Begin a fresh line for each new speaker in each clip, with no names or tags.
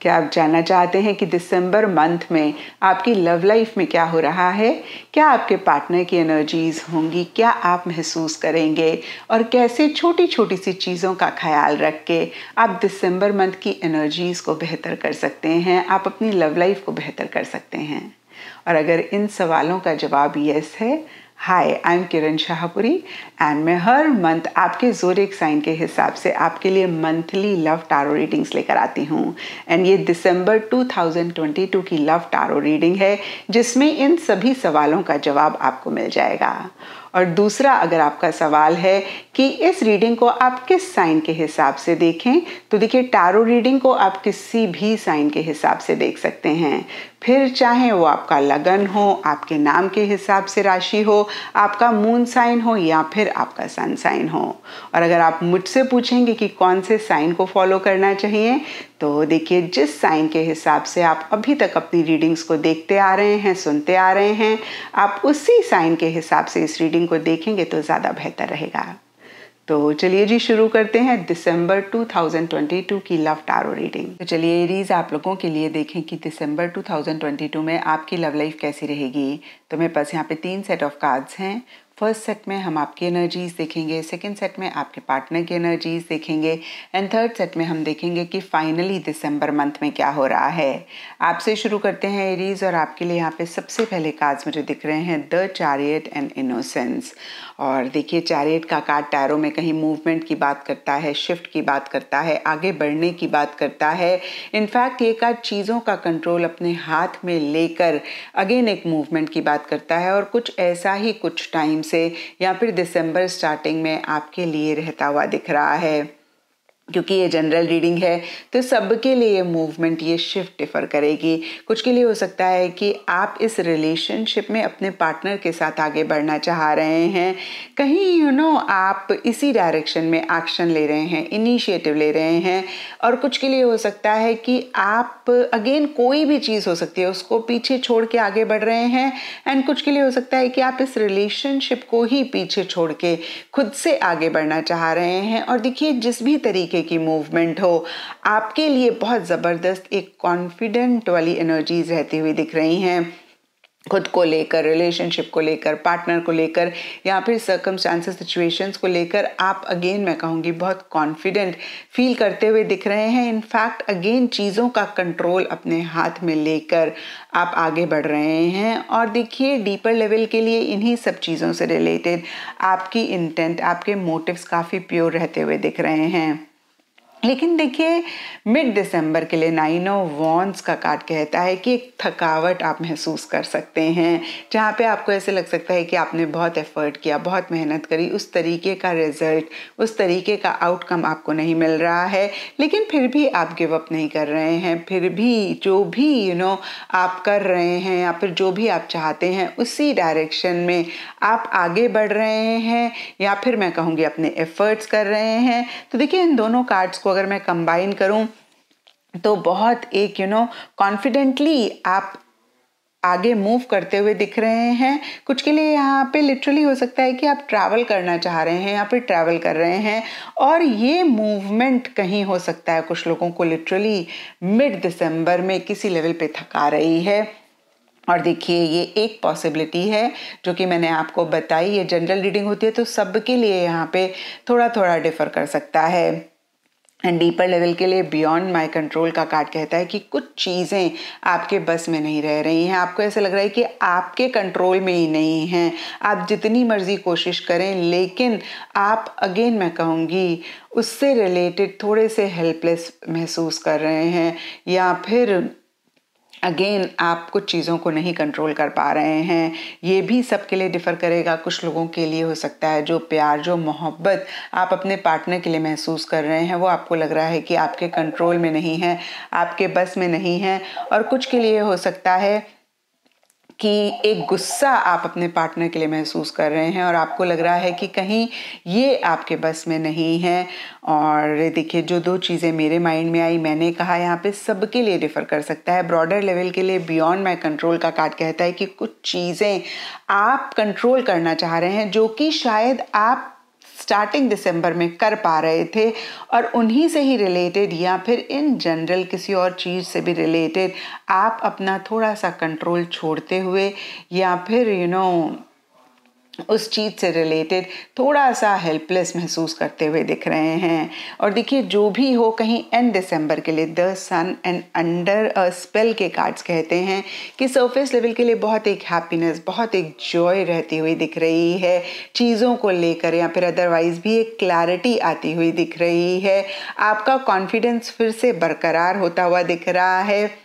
क्या आप जानना चाहते हैं कि दिसंबर मंथ में आपकी लव लाइफ में क्या हो रहा है? क्या आपके पार्टनर की एनर्जीज होंगी? क्या आप महसूस करेंगे? और कैसे छोटी छोटी सी चीज़ों का ख्याल रख के आप दिसंबर मंथ की एनर्जीज को बेहतर कर सकते हैं, आप अपनी लव लाइफ को बेहतर कर सकते हैं? और अगर इन सवालों का जवाब यस है, hi, I am Kiran Shahpuri and मैं हर मंथ आपके ज़ोडिएक साइन के हिसाब से आपके लिए मंथली लव टारो रीडिंग्स लेकर आती हूँ। एंड ये दिसंबर 2022 की लव टारो रीडिंग है, जिसमें इन सभी सवालों का जवाब आपको मिल जाएगा। और दूसरा, अगर आपका सवाल है कि इस रीडिंग को आप किस साइन के हिसाब से देखें, तो देखिए, टारो रीडिंग को आप किसी भी साइन के हिसाब से देख सकते हैं। फिर चाहे वो आपका लगन हो, आपके नाम के हिसाब से राशि हो, आपका मून साइन हो या फिर आपका सन साइन हो। और अगर आप मुझसे पूछेंगे कि कौन से साइन को फॉलो करना चाहिए, तो देखिए, जिस साइन के हिसाब से आप अभी तक अपनी रीडिंग्स को देखते आ रहे हैं, सुनते आ रहे हैं, आप उसी साइन के हिसाब से इस रीडिंग को देखेंगे तो ज़्यादा बेहतर रहेगा। तो चलिए जी, शुरू करते हैं दिसंबर 2022 की लव टारो रीडिंग। तो चलिए एरीज, आप लोगों के लिए देखें कि दिसंबर 2022 में आपकी लव लाइफ कैसी रहेगी। तो मेरे पास यहाँ पे 3 सेट ऑफ कार्ड्स हैं। फर्स्ट सेट में हम आपकी एनर्जीज देखेंगे, सेकंड सेट में आपके पार्टनर की एनर्जीज देखेंगे एंड थर्ड सेट में हम देखेंगे कि फाइनली दिसंबर मंथ में क्या हो रहा है। आपसे शुरू करते हैं एरीज, और आपके लिए यहाँ पे सबसे पहले कार्ड्स मुझे दिख रहे हैं द चैरियट एंड इनोसेंस। और देखिए, चैरियट का कार्ड टैरो में कहीं मूवमेंट की बात करता है, शिफ्ट की बात करता है, आगे बढ़ने की बात करता है। इनफैक्ट ये कार्ड चीज़ों का कंट्रोल अपने हाथ में लेकर अगेन एक मूवमेंट की बात करता है, और कुछ ऐसा ही कुछ टाइम से या फिर दिसंबर स्टार्टिंग में आपके लिए रहता हुआ दिख रहा है। क्योंकि ये जनरल रीडिंग है तो सबके लिए ये मूवमेंट, ये शिफ्ट डिफर करेगी। कुछ के लिए हो सकता है कि आप इस रिलेशनशिप में अपने पार्टनर के साथ आगे बढ़ना चाह रहे हैं, कहीं आप इसी डायरेक्शन में एक्शन ले रहे हैं, इनिशिएटिव ले रहे हैं। और कुछ के लिए हो सकता है कि आप अगेन कोई भी चीज़ हो सकती है उसको पीछे छोड़ के आगे बढ़ रहे हैं, एंड कुछ के लिए हो सकता है कि आप इस रिलेशनशिप को ही पीछे छोड़ के खुद से आगे बढ़ना चाह रहे हैं। और देखिए, जिस भी तरीके की मूवमेंट हो, आपके लिए बहुत जबरदस्त एक कॉन्फिडेंट वाली एनर्जीज रहती हुई दिख रही हैं, खुद को लेकर, रिलेशनशिप को लेकर, पार्टनर को लेकर या फिर सर्कमस्टांसेस, सिचुएशंस को लेकर आप अगेन मैं कहूँगी बहुत कॉन्फिडेंट फील करते हुए दिख रहे हैं। इनफैक्ट अगेन चीज़ों का कंट्रोल अपने हाथ में लेकर आप आगे बढ़ रहे हैं। और देखिए, डीपर लेवल के लिए इन्हीं सब चीज़ों से रिलेटेड आपकी इंटेंट, आपके मोटिव्स काफ़ी प्योर रहते हुए दिख रहे हैं। लेकिन देखिए, मिड दिसंबर के लिए 9 ऑफ वॉन्ड्स का कार्ड कहता है कि एक थकावट आप महसूस कर सकते हैं, जहाँ पे आपको ऐसे लग सकता है कि आपने बहुत एफर्ट किया, बहुत मेहनत करी, उस तरीके का रिजल्ट, उस तरीके का आउटकम आपको नहीं मिल रहा है। लेकिन फिर भी आप गिव अप नहीं कर रहे हैं, फिर भी जो भी आप कर रहे हैं या फिर जो भी आप चाहते हैं उसी डायरेक्शन में आप आगे बढ़ रहे हैं, या फिर मैं कहूँगी अपने एफर्ट्स कर रहे हैं। तो देखिए, इन दोनों कार्ड्स को अगर मैं कंबाइन करूं तो बहुत एक कॉन्फिडेंटली आप आगे मूव करते हुए दिख रहे हैं। कुछ के लिए यहाँ पे लिटरली हो सकता है कि आप ट्रैवल करना चाह रहे हैं या फिर ट्रैवल कर रहे हैं, और ये मूवमेंट कहीं हो सकता है कुछ लोगों को लिटरली मिड दिसंबर में किसी लेवल पे थका रही है। और देखिए, ये एक पॉसिबिलिटी है जो कि मैंने आपको बताई, ये जनरल रीडिंग होती है तो सबके लिए यहाँ पे थोड़ा थोड़ा डिफर कर सकता है। एंड डीपर लेवल के लिए बियॉन्ड माई कंट्रोल का कार्ड कहता है कि कुछ चीज़ें आपके बस में नहीं रह रही हैं, आपको ऐसा लग रहा है कि आपके कंट्रोल में ही नहीं हैं। आप जितनी मर्जी कोशिश करें, लेकिन आप अगेन मैं कहूँगी उससे रिलेटेड थोड़े से हेल्पलेस महसूस कर रहे हैं, या फिर अगेन आप कुछ चीज़ों को नहीं कंट्रोल कर पा रहे हैं। ये भी सबके लिए डिफ़र करेगा। कुछ लोगों के लिए हो सकता है जो प्यार, जो मोहब्बत आप अपने पार्टनर के लिए महसूस कर रहे हैं, वो आपको लग रहा है कि आपके कंट्रोल में नहीं है, आपके बस में नहीं है। और कुछ के लिए हो सकता है कि एक गुस्सा आप अपने पार्टनर के लिए महसूस कर रहे हैं और आपको लग रहा है कि कहीं ये आपके बस में नहीं है। और देखिए, जो 2 चीज़ें मेरे माइंड में आई, मैंने कहा यहाँ पे सबके लिए डिफ़र कर सकता है। ब्रॉडर लेवल के लिए बियॉन्ड माई कंट्रोल का कार्ड कहता है कि कुछ चीज़ें आप कंट्रोल करना चाह रहे हैं जो कि शायद आप स्टार्टिंग दिसंबर में कर पा रहे थे और उन्हीं से ही रिलेटेड या फिर इन जनरल किसी और चीज़ से भी रिलेटेड आप अपना थोड़ा सा कंट्रोल छोड़ते हुए या फिर उस चीज़ से रिलेटेड थोड़ा सा हेल्पलेस महसूस करते हुए दिख रहे हैं। और देखिए जो भी हो, कहीं एंड दिसंबर के लिए the sun and under a spell के कार्ड्स कहते हैं कि सरफेस लेवल के लिए बहुत एक हैप्पीनेस, बहुत एक जॉय रहती हुई दिख रही है चीज़ों को लेकर, या फिर अदरवाइज भी एक क्लैरिटी आती हुई दिख रही है। आपका कॉन्फिडेंस फिर से बरकरार होता हुआ दिख रहा है।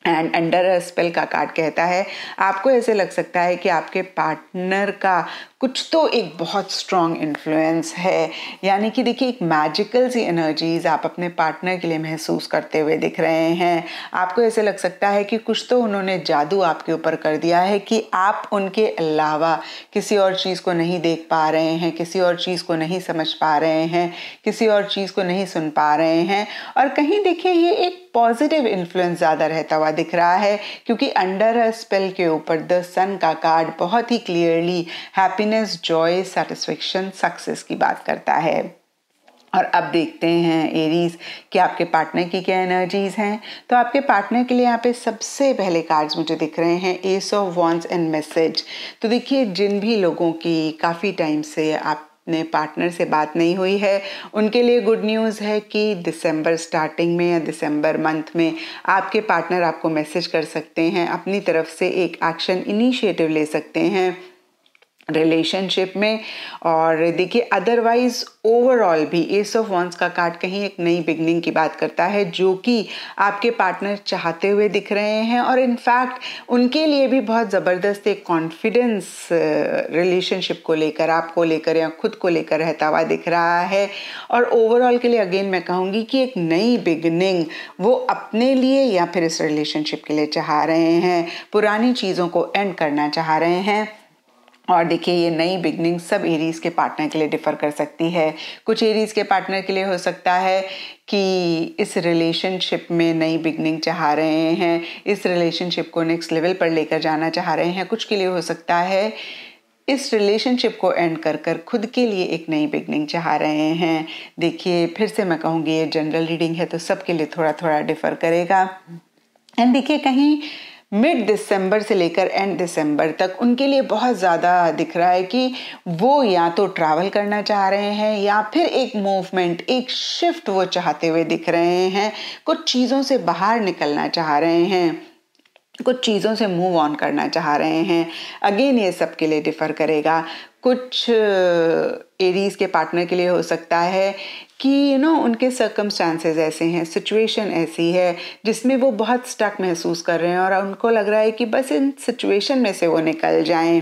एंड अंडर अ स्पेल का कार्ड कहता है आपको ऐसे लग सकता है कि आपके पार्टनर का कुछ तो एक बहुत स्ट्रॉन्ग इन्फ्लुएंस है, यानी कि देखिए एक मैजिकल सी एनर्जीज आप अपने पार्टनर के लिए महसूस करते हुए दिख रहे हैं। आपको ऐसे लग सकता है कि कुछ तो उन्होंने जादू आपके ऊपर कर दिया है कि आप उनके अलावा किसी और चीज़ को नहीं देख पा रहे हैं, किसी और चीज़ को नहीं समझ पा रहे हैं, किसी और चीज़ को नहीं सुन पा रहे हैं। और कहीं देखिए ये एक पॉजिटिव इन्फ्लुएंस ज़्यादा रहता हुआ दिख रहा है, क्योंकि अंडर अ स्पेल के ऊपर द सन का कार्ड बहुत ही clearly happiness, joy, satisfaction, success की बात करता है। और अब देखते हैं एरीज कि आपके पार्टनर की क्या एनर्जीज हैं। तो आपके पार्टनर के लिए यहाँ पे सबसे पहले कार्ड्स मुझे दिख रहे हैं S of wands and message. तो देखिए जिन भी लोगों की काफ़ी टाइम से आप अपने पार्टनर से बात नहीं हुई है, उनके लिए गुड न्यूज़ है कि दिसंबर स्टार्टिंग में या दिसंबर मंथ में आपके पार्टनर आपको मैसेज कर सकते हैं, अपनी तरफ से एक एक्शन इनिशिएटिव ले सकते हैं रिलेशनशिप में। और देखिए अदरवाइज ओवरऑल भी एस ऑफ वॉन्ड्स का कार्ड कहीं एक नई बिगनिंग की बात करता है, जो कि आपके पार्टनर चाहते हुए दिख रहे हैं। और इनफैक्ट उनके लिए भी बहुत ज़बरदस्त एक कॉन्फिडेंस रिलेशनशिप को लेकर, आपको लेकर या खुद को लेकर रहता हुआ दिख रहा है। और ओवरऑल के लिए अगेन मैं कहूँगी कि एक नई बिगनिंग वो अपने लिए या फिर इस रिलेशनशिप के लिए चाह रहे हैं, पुरानी चीज़ों को एंड करना चाह रहे हैं। और देखिए ये नई बिगनिंग सब एरीज के पार्टनर के लिए डिफर कर सकती है। कुछ एरीज के पार्टनर के लिए हो सकता है कि इस रिलेशनशिप में नई बिगनिंग चाह रहे हैं, इस रिलेशनशिप को नेक्स्ट लेवल पर लेकर जाना चाह रहे हैं। कुछ के लिए हो सकता है इस रिलेशनशिप को एंड कर कर खुद के लिए एक नई बिगनिंग चाह रहे हैं। देखिए फिर से मैं कहूँगी ये जनरल रीडिंग है तो सबके लिए थोड़ा थोड़ा डिफर करेगा। एंड देखिए कहीं मिड दिसंबर से लेकर एंड दिसंबर तक उनके लिए बहुत ज़्यादा दिख रहा है कि वो या तो ट्रैवल करना चाह रहे हैं या फिर एक मूवमेंट, एक शिफ्ट वो चाहते हुए दिख रहे हैं। कुछ चीज़ों से बाहर निकलना चाह रहे हैं, कुछ चीज़ों से मूव ऑन करना चाह रहे हैं। अगेन ये सबके लिए डिफ़र करेगा। कुछ एरीज के पार्टनर के लिए हो सकता है कि उनके सर्कमस्टांसेस ऐसे हैं, सिचुएशन ऐसी है जिसमें वो बहुत स्टक महसूस कर रहे हैं और उनको लग रहा है कि बस इन सिचुएशन में से वो निकल जाएं।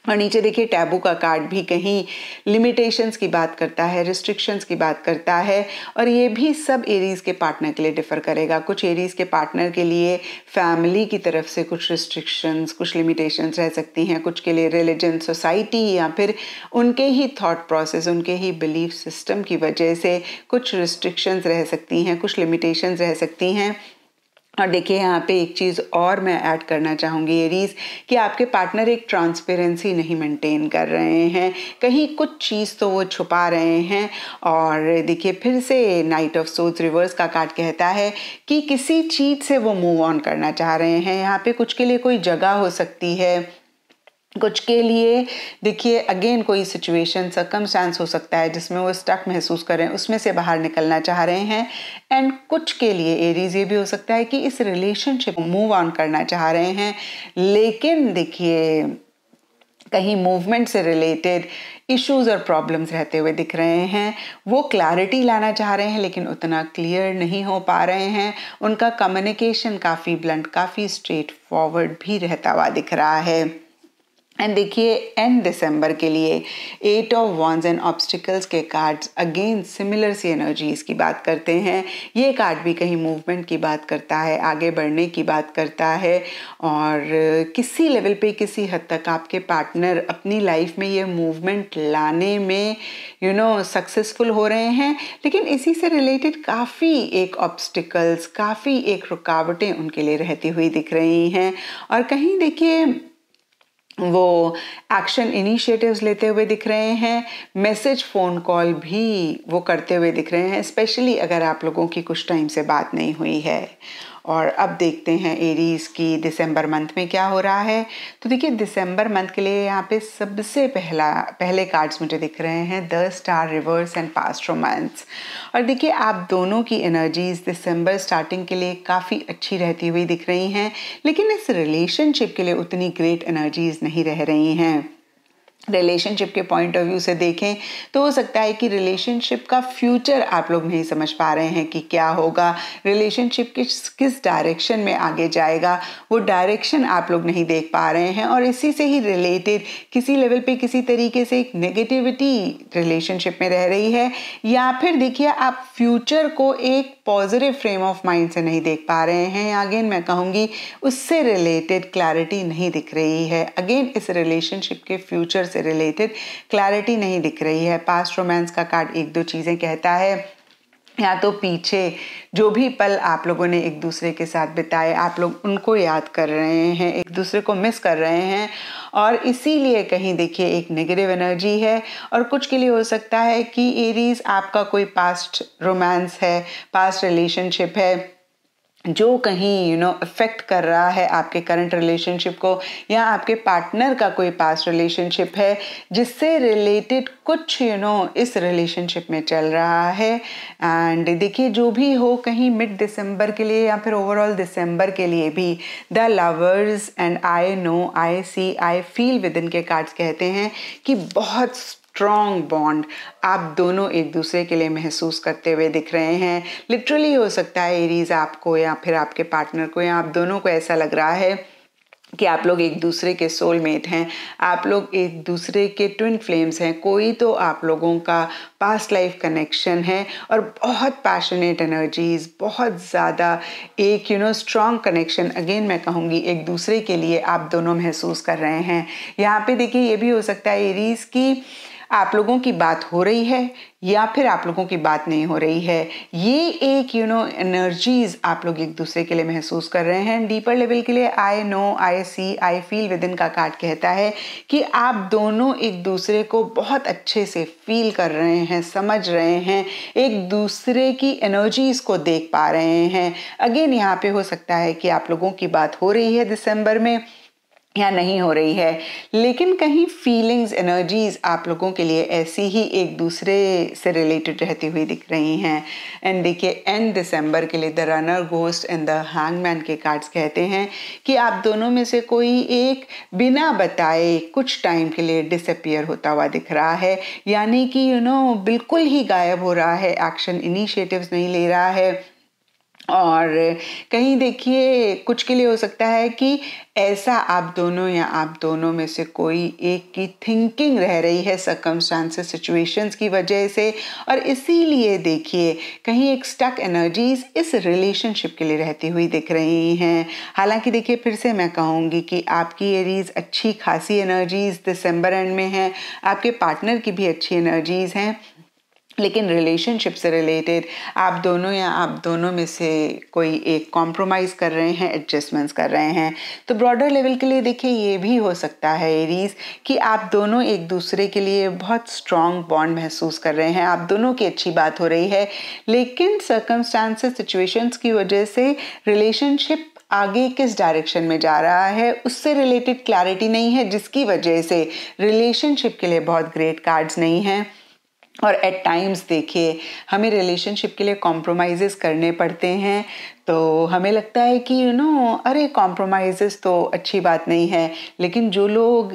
और नीचे देखिए टैबू का कार्ड भी कहीं लिमिटेशंस की बात करता है, रिस्ट्रिक्शंस की बात करता है। और ये भी सब एरीज के पार्टनर के लिए डिफर करेगा। कुछ एरीज के पार्टनर के लिए फैमिली की तरफ से कुछ रिस्ट्रिक्शंस, कुछ लिमिटेशंस रह सकती हैं। कुछ के लिए रिलीजन, सोसाइटी या फिर उनके ही थॉट प्रोसेस, उनके ही बिलीफ सिस्टम की वजह से कुछ रिस्ट्रिक्शंस रह सकती हैं, कुछ लिमिटेशंस रह सकती हैं। और देखिए यहाँ पे एक चीज़ और मैं ऐड करना चाहूँगी एरीज कि आपके पार्टनर एक ट्रांसपेरेंसी नहीं मेंटेन कर रहे हैं, कहीं कुछ चीज़ तो वो छुपा रहे हैं। और देखिए फिर से नाइट ऑफ सोर्ड्स रिवर्स का कार्ड कहता है कि किसी चीज़ से वो मूव ऑन करना चाह रहे हैं। यहाँ पे कुछ के लिए कोई जगह हो सकती है, कुछ के लिए देखिए अगेन कोई सिचुएशन, सर्कमस्टांस हो सकता है जिसमें वो स्टक महसूस करें, उसमें से बाहर निकलना चाह रहे हैं। एंड कुछ के लिए एरीज ये भी हो सकता है कि इस रिलेशनशिप को मूव ऑन करना चाह रहे हैं, लेकिन देखिए कहीं मूवमेंट से रिलेटेड इश्यूज और प्रॉब्लम्स रहते हुए दिख रहे हैं। वो क्लैरिटी लाना चाह रहे हैं लेकिन उतना क्लियर नहीं हो पा रहे हैं। उनका कम्युनिकेशन काफ़ी ब्लंट, काफ़ी स्ट्रेट फॉरवर्ड भी रहता हुआ दिख रहा है। एंड देखिए एंड दिसंबर के लिए 8 ऑफ वॉन्ड्स एंड ऑब्स्टिकल्स के कार्ड्स अगेन सिमिलर सी एनर्जीज की बात करते हैं। ये कार्ड भी कहीं मूवमेंट की बात करता है, आगे बढ़ने की बात करता है। और किसी लेवल पे किसी हद तक आपके पार्टनर अपनी लाइफ में ये मूवमेंट लाने में सक्सेसफुल हो रहे हैं, लेकिन इसी से रिलेटेड काफ़ी एक ऑब्स्टिकल्स, काफ़ी एक रुकावटें उनके लिए रहती हुई दिख रही हैं। और कहीं देखिए वो एक्शन इनिशिएटिव्स लेते हुए दिख रहे हैं, मैसेज फ़ोन कॉल भी वो करते हुए दिख रहे हैं, स्पेशली अगर आप लोगों की कुछ टाइम से बात नहीं हुई है। और अब देखते हैं एरीज की दिसंबर मंथ में क्या हो रहा है। तो देखिए दिसंबर मंथ के लिए यहाँ पे सबसे पहले कार्ड्स मुझे दिख रहे हैं the star, reverse and past romance. और देखिए आप दोनों की एनर्जीज दिसंबर स्टार्टिंग के लिए काफ़ी अच्छी रहती हुई दिख रही हैं, लेकिन इस रिलेशनशिप के लिए उतनी ग्रेट एनर्जीज नहीं रह रही हैं। रिलेशनशिप के पॉइंट ऑफ व्यू से देखें तो हो सकता है कि रिलेशनशिप का फ्यूचर आप लोग नहीं समझ पा रहे हैं कि क्या होगा, रिलेशनशिप किस डायरेक्शन में आगे जाएगा, वो डायरेक्शन आप लोग नहीं देख पा रहे हैं। और इसी से ही रिलेटेड किसी लेवल पे किसी तरीके से एक नेगेटिविटी रिलेशनशिप में रह रही है, या फिर देखिए आप फ्यूचर को एक पॉजिटिव फ्रेम ऑफ माइंड से नहीं देख पा रहे हैं। अगेन मैं कहूँगी उससे रिलेटेड क्लैरिटी नहीं दिख रही है। अगेन इस रिलेशनशिप के फ्यूचर से रिलेटेड क्लैरिटी नहीं दिख रही है। पास्ट रोमांस का कार्ड एक दो चीज़ें कहता है, या तो पीछे जो भी पल आप लोगों ने एक दूसरे के साथ बिताए आप लोग उनको याद कर रहे हैं, एक दूसरे को मिस कर रहे हैं, और इसीलिए कहीं देखिए एक नेगेटिव एनर्जी है। और कुछ के लिए हो सकता है कि एरीज आपका कोई पास्ट रोमांस है, पास्ट रिलेशनशिप है जो कहीं अफेक्ट कर रहा है आपके करंट रिलेशनशिप को, या आपके पार्टनर का कोई पास्ट रिलेशनशिप है जिससे रिलेटेड कुछ इस रिलेशनशिप में चल रहा है। एंड देखिए जो भी हो, कहीं मिड दिसंबर के लिए या फिर ओवरऑल दिसंबर के लिए भी the lovers and I know, I see, I feel within के कार्ड्स कहते हैं कि बहुत स्ट्रॉन्ग बॉन्ड आप दोनों एक दूसरे के लिए महसूस करते हुए दिख रहे हैं। लिटरली हो सकता है एरीज आपको या फिर आपके पार्टनर को या आप दोनों को ऐसा लग रहा है कि आप लोग एक दूसरे के सोलमेट हैं, आप लोग एक दूसरे के ट्विन फ्लेम्स हैं, कोई तो आप लोगों का पास्ट लाइफ कनेक्शन है और बहुत पैशनेट एनर्जीज, बहुत ज़्यादा एक स्ट्रॉन्ग कनेक्शन अगेन मैं कहूँगी एक दूसरे के लिए आप दोनों महसूस कर रहे हैं। यहाँ पे देखिए ये भी हो सकता है एरीज की आप लोगों की बात हो रही है या फिर आप लोगों की बात नहीं हो रही है। ये एक एनर्जीज आप लोग एक दूसरे के लिए महसूस कर रहे हैं। डीपर लेवल के लिए I know, I see, I feel within का कार्ड कहता है कि आप दोनों एक दूसरे को बहुत अच्छे से फील कर रहे हैं, समझ रहे हैं, एक दूसरे की एनर्जीज को देख पा रहे हैं। अगेन यहाँ पे हो सकता है कि आप लोगों की बात हो रही है दिसंबर में या नहीं हो रही है, लेकिन कहीं फीलिंग्स, एनर्जीज आप लोगों के लिए ऐसी ही एक दूसरे से रिलेटेड रहती हुई दिख रही हैं। एंड देखिए एंड दिसंबर के लिए the runner, ghost and the hangman के कार्ड्स कहते हैं कि आप दोनों में से कोई एक बिना बताए कुछ टाइम के लिए डिसअपियर होता हुआ दिख रहा है, यानी कि बिल्कुल ही गायब हो रहा है, एक्शन इनिशिएटिव्स नहीं ले रहा है। और कहीं देखिए कुछ के लिए हो सकता है कि ऐसा आप दोनों या आप दोनों में से कोई एक की थिंकिंग रह रही है सर्कमस्टांसेस, सिचुएशंस की वजह से, और इसीलिए देखिए कहीं एक स्टक एनर्जीज इस रिलेशनशिप के लिए रहती हुई दिख रही हैं। हालांकि देखिए फिर से मैं कहूँगी कि आपकी एरीज अच्छी खासी एनर्जीज दिसंबर एंड में है, आपके पार्टनर की भी अच्छी एनर्जीज हैं, लेकिन रिलेशनशिप से रिलेटेड आप दोनों या आप दोनों में से कोई एक कॉम्प्रोमाइज़ कर रहे हैं, एडजस्टमेंट्स कर रहे हैं। तो ब्रॉडर लेवल के लिए देखिए ये भी हो सकता है एरीज कि आप दोनों एक दूसरे के लिए बहुत स्ट्रॉन्ग बॉन्ड महसूस कर रहे हैं, आप दोनों की अच्छी बात हो रही है, लेकिन सर्कमस्टांसेस, सिचुएशंस की वजह से रिलेशनशिप आगे किस डायरेक्शन में जा रहा है उससे रिलेटेड क्लैरिटी नहीं है, जिसकी वजह से रिलेशनशिप के लिए बहुत ग्रेट कार्ड्स नहीं हैं। और एट टाइम्स देखिए हमें रिलेशनशिप के लिए कॉम्प्रोमाइज़ेस करने पड़ते हैं, तो हमें लगता है कि अरे कॉम्प्रोमाइज़ेस तो अच्छी बात नहीं है, लेकिन जो लोग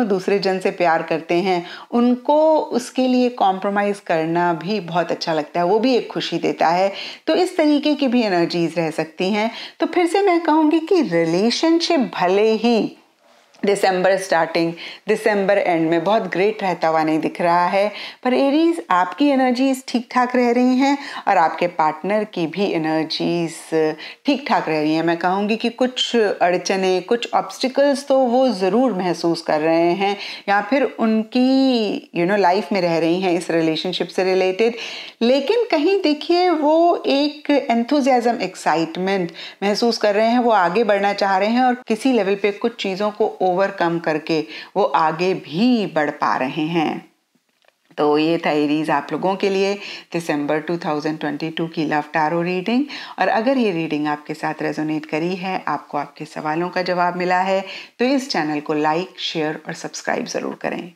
दूसरे जन से प्यार करते हैं उनको उसके लिए कॉम्प्रोमाइज़ करना भी बहुत अच्छा लगता है, वो भी एक खुशी देता है। तो इस तरीके की भी एनर्जीज रह सकती हैं। तो फिर से मैं कहूँगी कि रिलेशनशिप भले ही दिसंबर स्टार्टिंग, दिसंबर एंड में बहुत ग्रेट रहता हुआ नहीं दिख रहा है, पर एरीज आपकी एनर्जीज ठीक ठाक रह रही हैं और आपके पार्टनर की भी एनर्जीज ठीक ठाक रह रही हैं। मैं कहूँगी कि कुछ अड़चने, कुछ ऑब्स्टिकल्स तो वो ज़रूर महसूस कर रहे हैं या फिर उनकी लाइफ में रह रही हैं इस रिलेशनशिप से रिलेटेड, लेकिन कहीं देखिए वो एक एंथुजियाज्म, एक्साइटमेंट महसूस कर रहे हैं, वो आगे बढ़ना चाह रहे हैं और किसी लेवल पे कुछ चीज़ों को ओवरकम करके वो आगे भी बढ़ पा रहे हैं। तो ये था एरीज आप लोगों के लिए दिसंबर 2022 की लव टैरो रीडिंग। और अगर ये रीडिंग आपके साथ रेजोनेट करी है, आपको आपके सवालों का जवाब मिला है, तो इस चैनल को लाइक, शेयर और सब्सक्राइब ज़रूर करें।